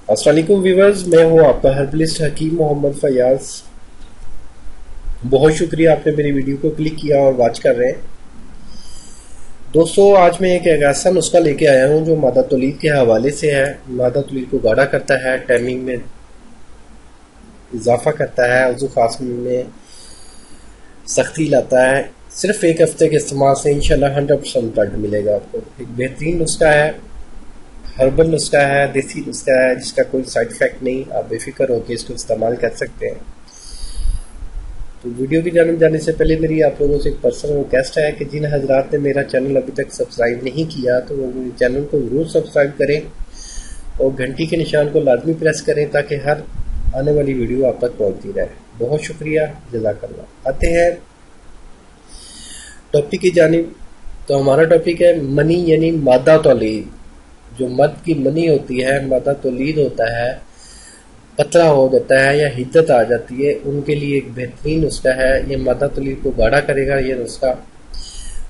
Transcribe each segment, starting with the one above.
अस्सलाम वालेकुम व्यूअर्स, मैं हूं आपका हर्बलिस्ट हकीम मोहम्मद फयाज। बहुत शुक्रिया आपने मेरी वीडियो को क्लिक किया और वॉच कर रहे हैं। दोस्तों, आज मैं एक ऐसा नुस्खा लेके आया हूं जो मादा तौलीद के हवाले से है। मादा तौलीद को गाढ़ा करता है, टाइमिंग में इजाफा करता है, वज़ू खास में सख्ती लाता है। सिर्फ एक हफ्ते के इस्तेमाल से इंशाल्लाह 100% रिजल्ट मिलेगा आपको। एक बेहतरीन नुस्खा है, हर्बल नुस्खा है, देसी नुस्खा है, जिसका कोई साइड इफेक्ट नहीं। आप बेफिक्र होकर इसको इस्तेमाल कर सकते हैं। तो वीडियो की जानब जाने से पहले मेरी आप लोगों से एक पर्सनल रिक्वेस्ट है कि जिन हजरात ने मेरा चैनल अभी तक सब्सक्राइब नहीं किया तो वो मेरे चैनल को ज़रूर सब्सक्राइब करें और घंटी के निशान को लाजमी प्रेस करें ताकि हर आने वाली वीडियो आप तक पहुँचती रहे। बहुत शुक्रिया, जज़ाकल्लाह। आते हैं टॉपिक की जानिब। तो हमारा टॉपिक है मनी यानी मादा तौलीद। जो मर्द की मनी होती है, मादा तौलीद होता है, पतला हो जाता है या हिद्दत आ जाती है, उनके लिए एक बेहतरीन नुस्खा है। ये मादा तौलीद को गाढ़ा करेगा। ये नुस्खा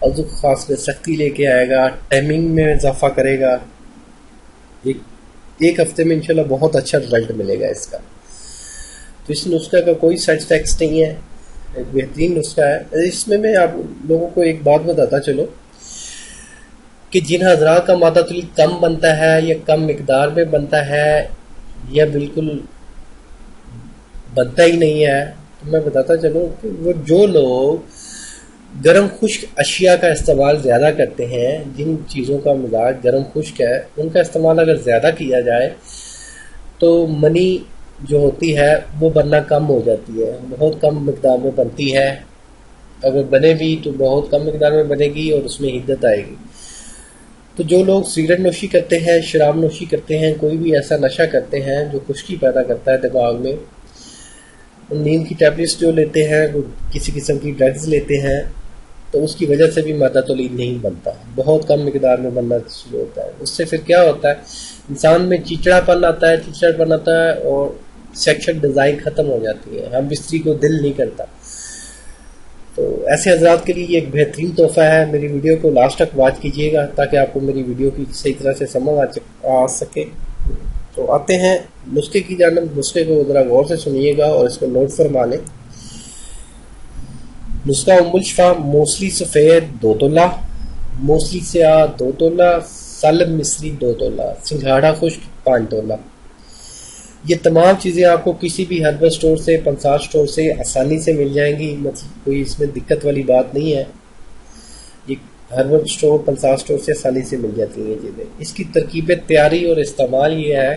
वज़ू खास में सख्ती लेके आएगा, टाइमिंग में इजाफा करेगा। एक हफ्ते में इंशाल्लाह बहुत अच्छा रिजल्ट मिलेगा इसका। तो इस नुस्खा का कोई साइड इफेक्ट्स नहीं है, एक बेहतरीन नुस्खा है। इसमें मैं आप लोगों को एक बात बताता चलो कि जिन हजरात का मादा तौलीद कम बनता है या कम मिकदार में बनता है या बिल्कुल बनता ही नहीं है, तो मैं बताता चलूँ कि वो जो लोग गर्म खुश्क अशिया का इस्तेमाल ज़्यादा करते हैं, जिन चीज़ों का मिजाज गर्म खुश्क है, उनका इस्तेमाल अगर ज़्यादा किया जाए तो मनी जो होती है वो बनना कम हो जाती है, बहुत कम मिकदार में बनती है। अगर बने भी तो बहुत कम मिकदार में बनेगी और उसमें हिद्दत आएगी। तो जो लोग सिगरेट नोशी करते हैं, शराब नोशी करते हैं, कोई भी ऐसा नशा करते हैं जो खुश्की पैदा करता है दिमाग में, नींद की टैबलेट्स जो लेते हैं, वो किसी किस्म की ड्रग्स लेते हैं, तो उसकी वजह से भी मादा तौलीद नहीं बनता, बहुत कम मिकदार में बनना शुरू होता है। उससे फिर क्या होता है, इंसान में चिड़चिड़ापन आता है और सेक्शुअल डिज़ाइन ख़त्म हो जाती है, हम बिस्तरी को दिल नहीं करता। तो ऐसे हजरात के लिए एक बेहतरीन तोहफा है। मेरी वीडियो को लास्ट तक वॉच कीजिएगा ताकि आपको मेरी वीडियो की सही तरह से समझ आ सके। तो आते हैं नुस्खे की जानब। नुस्खे को ज़रा गौर से सुनिएगा और इसको नोट फरमा लें। नुस्खा उम्मुल शिफा मोसली सफ़ेद 2 तोला, मोसली स्याह 2 तोला, सालब मिस्री 2 तोला, सिंघाड़ा खुश्क 5 तोला। ये तमाम चीज़ें आपको किसी भी हर्बल स्टोर से, पंसार स्टोर से आसानी से मिल जाएंगी। मतलब कोई इसमें दिक्कत वाली बात नहीं है। ये हर्बल स्टोर, पंसार स्टोर से आसानी से मिल जाती हैं चीज़ें। इसकी तरकीब तैयारी और इस्तेमाल ये है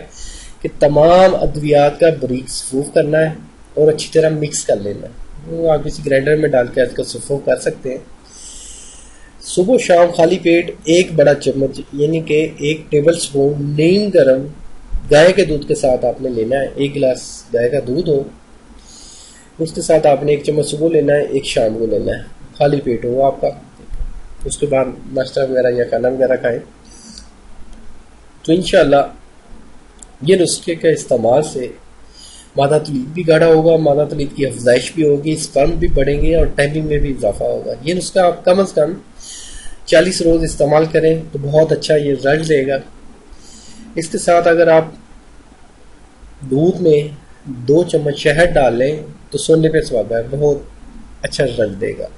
कि तमाम अद्वियात का बारीक सफ़ूफ करना है और अच्छी तरह मिक्स कर लेना है। वो आप किसी ग्राइंडर में डाल के इसका सफ़ूफ कर सकते हैं। सुबह शाम खाली पेट 1 बड़ा चम्मच यानी कि 1 टेबल स्पून नीम गर्म गाय के दूध के साथ आपने लेना है। 1 गिलास गाय का दूध हो, उसके साथ आपने 1 चम्मच सुबह लेना है, 1 शाम को लेना है, खाली पेट हो आपका। उसके बाद नाश्ता वगैरह या खाना वगैरह खाएं। तो इंशाल्लाह ये नुस्खे के इस्तेमाल से मादा तौलीद भी गाढ़ा होगा, मादा तौलीद की अफजाइश भी होगी, स्पर्म भी बढ़ेंगे और टाइमिंग में भी इजाफा होगा। ये नुस्खा आप कम अज़ कम 40 रोज़ इस्तेमाल करें तो बहुत अच्छा ये रिजल्ट देगा। इसके साथ अगर आप दूध में 2 चम्मच शहद डाल लें तो सोने पे सुहागा है, बहुत अच्छा रिजल्ट देगा।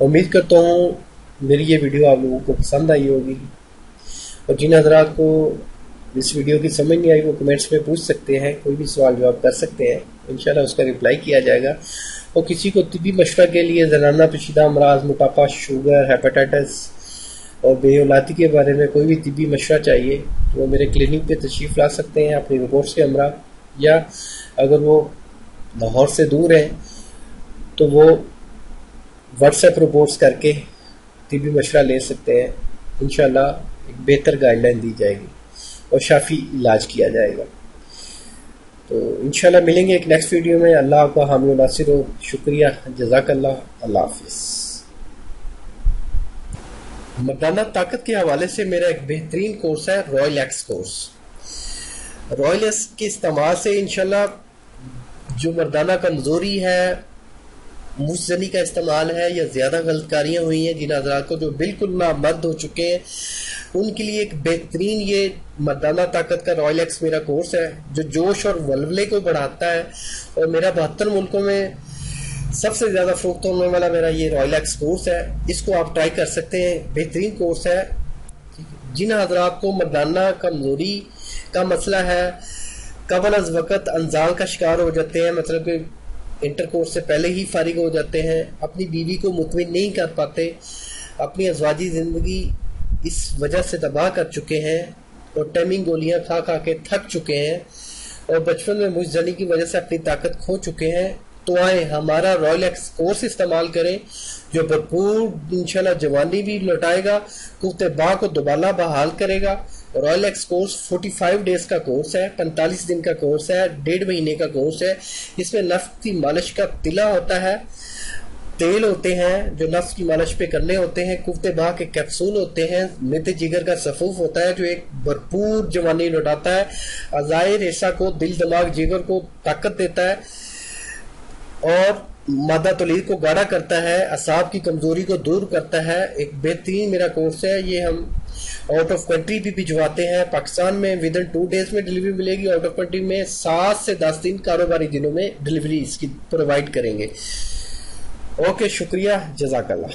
उम्मीद करता हूँ मेरी ये वीडियो आप लोगों को पसंद आई होगी। और जिन हजरात को इस वीडियो की समझ नहीं आई वो कमेंट्स में पूछ सकते हैं, कोई भी सवाल जवाब कर सकते हैं, इंशाल्लाह उसका रिप्लाई किया जाएगा। और किसी को तिब्बी मशवरा के लिए ज़नाना पेचीदा अमराज, मोटापा, शुगर, हेपेटाइटिस और बेऔलादी के बारे में कोई भी तिब्बी मशवरा चाहिए तो वो मेरे क्लिनिक पे तशरीफ़ ला सकते हैं अपनी रिपोर्ट्स के हमरा, या अगर वो लाहौर से दूर हैं तो वो व्हाट्सएप रिपोर्ट्स करके तिब्बी मशवरा ले सकते हैं। इंशाल्लाह एक बेहतर गाइडलाइन दी जाएगी और शाफी इलाज किया जाएगा। तो इंशाल्लाह मिलेंगे एक नेक्स्ट वीडियो में। अल्लाह आपका हामी व नासिर हो। शुक्रिया, जज़ाकल्लाह, अल्लाह हाफिज़। मर्दाना ताकत के हवाले से मेरा एक बेहतरीन कोर्स है, royal x course. Royal x के इस्तेमाल से इंशाल्लाह जो मर्दाना कमज़ोरी है مشزنی کا استعمال ہے یا زیادہ غلط کاریاں ہوئی ہیں، جن حضرات کو جو بالکل نامرد ہو چکے ہیں، ان کے لیے ایک بہترین یہ مردانہ طاقت کا رائل ایکس میرا کورس ہے جو جوش اور ولولے کو بڑھاتا ہے، اور میرا 72 ملکوں میں سب سے زیادہ فروخت ہونے والا میرا یہ رائل ایکس کورس ہے۔ اس کو آپ ٹرائی کر سکتے ہیں، بہترین کورس ہے۔ جن حضرات کو مردانہ کمزوری کا مسئلہ ہے، قبل از وقت انزال کا شکار ہو جاتے ہیں، مطلب کہ انٹر کورس سے پہلے ہی فارغ ہو جاتے ہیں، اپنی بیوی کو مطمئن نہیں کر پاتے، اپنی ازواجی زندگی اس وجہ سے تباہ کر چکے ہیں اور ٹائمنگ گولیاں کھا کھا کے تھک چکے ہیں، اور بچپن میں مشزنی کی وجہ سے اپنی طاقت کھو چکے ہیں، تو آئیں ہمارا رائل ایکس کورس استعمال کریں جو بھرپور انشاءاللہ جوانی بھی لوٹائے گا، قوت باہ کو دوبارہ بحال کرے گا۔ رائل ایکس کورس 45 ڈیز کا کورس ہے، 45 دن کا کورس ہے، 1.5 مہینے کا کورس ہے۔ اس میں نفس کی مالش کا تلا ہوتا ہے، تیل ہوتے ہیں جو نفس کی مالش پہ کرنے ہوتے ہیں، قوت باہ کے کیپسول ہوتے ہیں، میت جگر کا صفوف ہوتا ہے جو ایک بھرپور جوانی لوٹاتا ہے، اعضائے ریشہ کو، دل دماغ جگر کو طاقت دیتا ہے اور مادہ تولید کو گاڑھا کرتا ہے، اعصاب کی کمزوری کو دور کرتا ہے۔ ایک بہترین میرا کورس ہے، یہ ہم آؤٹ آف کنٹری بھی بھجواتے ہیں۔ پاکستان میں ودن 2 ڈیز میں ڈلیوری ملے گی، آؤٹ آف کنٹری میں 7 سے 10 دن کاروباری دنوں میں ڈلیوری اس کی پرووائڈ کریں گے۔ اوکے، شکریہ، جزاک اللہ۔